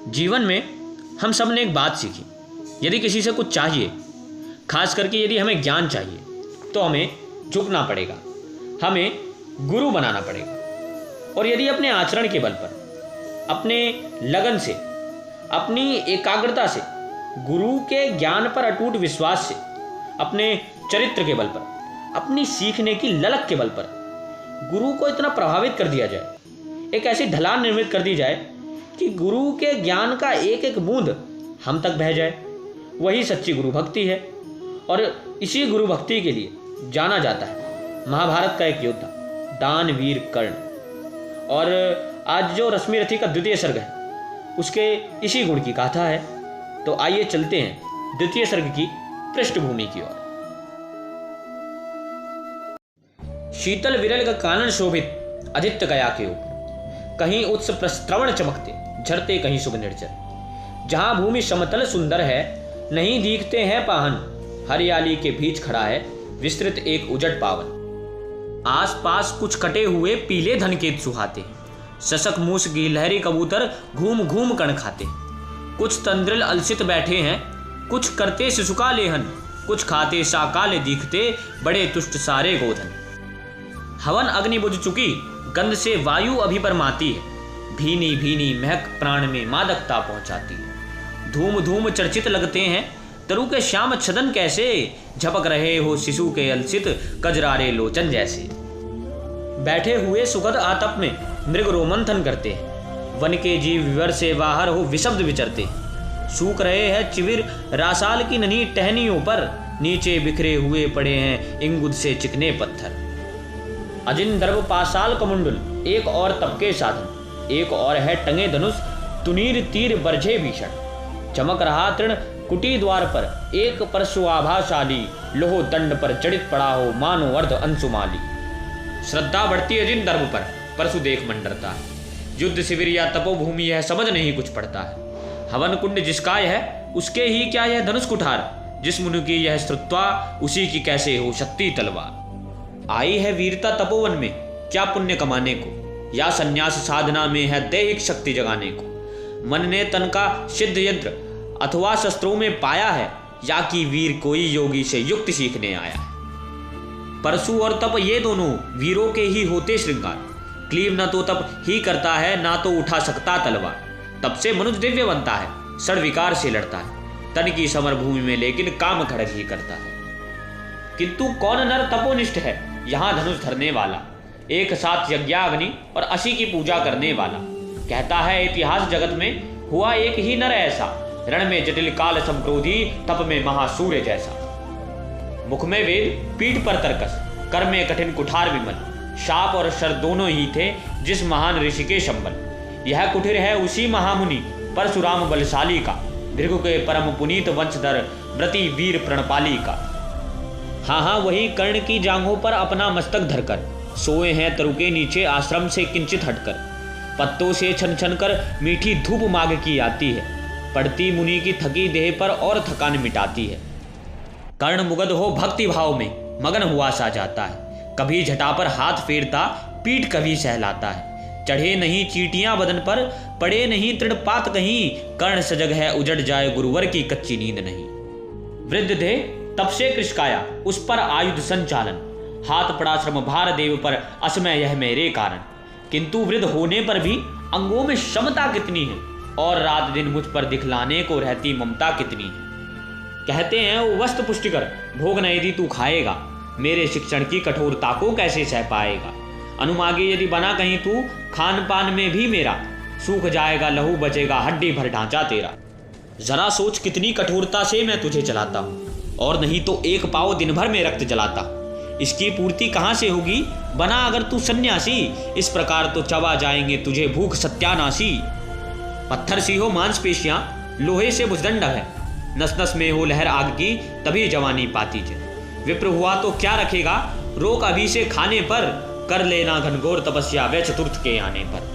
जीवन में हम सब ने एक बात सीखी, यदि किसी से कुछ चाहिए, खास करके यदि हमें ज्ञान चाहिए, तो हमें झुकना पड़ेगा, हमें गुरु बनाना पड़ेगा। और यदि अपने आचरण के बल पर, अपने लगन से, अपनी एकाग्रता से, गुरु के ज्ञान पर अटूट विश्वास से, अपने चरित्र के बल पर, अपनी सीखने की ललक के बल पर गुरु को इतना प्रभावित कर दिया जाए, एक ऐसी ढलान निर्मित कर दी जाए कि गुरु के ज्ञान का एक एक बूंद हम तक बह जाए, वही सच्ची गुरु भक्ति है। और इसी गुरु भक्ति के लिए जाना जाता है महाभारत का एक योद्धा दानवीर कर्ण। और आज जो रश्मि रथी का द्वितीय सर्ग है, उसके इसी गुण की गाथा है। तो आइए चलते हैं द्वितीय सर्ग की पृष्ठभूमि की ओर। शीतल विरल का कानन शोभित आदित्य गया के ऊपर, कहीं उत्स प्रस्त्रवण चमकते झरते, कहीं शुभ निर्जर। जहां भूमि समतल सुंदर है, नहीं दिखते हैं पाहन, हरियाली के बीच खड़ा है विस्तृत एक उजड़ पावन। आसपास कुछ कटे हुए पीले धनकेत सुहाते, सशक मूस गिलहरी कबूतर घूम घूम कण खाते। कुछ तंद्रिल अलसित बैठे हैं, कुछ करते शिशुका लेहन, कुछ खाते साकाले दिखते बड़े तुष्ट सारे गोधन। हवन अग्नि बुझ चुकी, गंध से वायु अभिपरमाती है, भीनी भीनी महक प्राण में मादकता पहुंचाती है। धूम धूम चर्चित लगते हैं तरु के श्याम छदन कैसे, झपक रहे हो शिशु के अलसित कजरारे लोचन जैसे। बैठे हुए सुखद आतप में मृग रोमंथन करते हैं, वन के जीव विवर से बाहर हो विशब्द विचरते हैं। सूख रहे हैं चिविर रासाल की नन्ही टहनियों पर, नीचे बिखरे हुए पड़े हैं इंगुद से चिकने पत्थर। अजिन दर्भ पासाल कमुंडल एक और तबके साधन, एक और है टंगे धनुष तुनीर तीर बरझे भीषण। चमक रहा तृण कुटी द्वार पर एक परशु आभाशाली, लोहो दंड पर जड़ित पड़ा हो मानो अर्ध अंशुमाली। श्रद्धा बढ़ती अजिन दर्भ पर, परशु देख मन डरता है। युद्ध शिविर या तपोभूमि यह समझ नहीं कुछ पड़ता है। हवन कुंड जिसका है उसके ही क्या यह धनुष कुठार, जिस मुनि की यह श्रुत्वा उसी की कैसे हो शक्ति तलवार। आई है वीरता तपोवन में क्या पुण्य कमाने को, या संन्यास साधना में है दैहिक शक्ति जगाने को। मन ने तन का सिद्ध यंत्र अथवा शस्त्रों में पाया है, या कि वीर कोई योगी से युक्ति सीखने आया है। परशु और तप ये दोनों वीरों के ही होते श्रृंगार। क्लीव न तो तप ही करता है, ना तो उठा सकता तलवार। तप से मनुष्य दिव्य बनता है, षड विकार से लड़ता है, तन की समर भूमि में लेकिन काम खड़ग ही करता है। किंतु कौन नर तपोनिष्ठ है यहाँ धनुष धरने वाला, एक साथ यज्ञाग्नि और असी की पूजा करने वाला। कहता है इतिहास जगत में हुआ एक ही नर ऐसा, रण में जटिल काल संक्रोधी, तप में महासूर्य जैसा। मुख में वेद पीठ पर तर्कस, कर में कठिन कुठार विमल। शाप और शर दोनों ही थे जिस महान ऋषि के संबल। यह कुठिर है उसी महामुनि परशुराम बलशाली का, भृगु के परम पुनीत वंशधर व्रति वीर प्रणपाली का। हाँ हाँ वही कर्ण की जांघों पर अपना मस्तक धरकर, सोए हैं तरु के नीचे आश्रम से किंचित हटकर। पत्तों से छन छन कर मीठी धूप माघ की आती है, पड़ती मुनि की थकी देह पर और थकान मिटाती है। कर्ण मुगध हो भक्ति भाव में मगन हुआ सा जाता है, कभी झटा पर हाथ फेरता, पीठ कभी सहलाता है। चढ़े नहीं चीटियां बदन पर, पड़े नहीं तृणपात कहीं, कर्ण सजग है उजड़ जाए गुरुवर की कच्ची नींद नहीं। वृद्ध थे तब से कृषकाया उस पर आयुध संचालन, हाथ पड़ा श्रम भार देव पर असमय यह मेरे कारण। किंतु वृद्ध होने पर भी अंगों में क्षमता कितनी है, और रात दिन मुझ पर दिखलाने को रहती ममता कितनी है। कहते हैं वो वस्त्र पुष्टिकर भोग न यदि तू खाएगा, मेरे शिक्षण की कठोरता को कैसे सह पाएगा। अनुमागी यदि बना कहीं तू, खान पान में भी मेरा सूख जाएगा लहू, बचेगा हड्डी भर ढांचा तेरा। जरा सोच कितनी कठोरता से मैं तुझे चलाता हूँ, और नहीं तो एक पाव दिन भर में रक्त जलाता। इसकी पूर्ति कहाँ से होगी बना अगर तू सन्यासी, इस प्रकार तो चबा जाएंगे तुझे भूख सत्यानाशी। पत्थर सी हो मांसपेशियां, लोहे से भुजदंड है, नस नस में हो लहर आग की, तभी जवानी पाती है। विप्र हुआ तो क्या रखेगा, रोक अभी से खाने पर, कर लेना घनघोर तपस्या वे चतुर्थ के आने पर।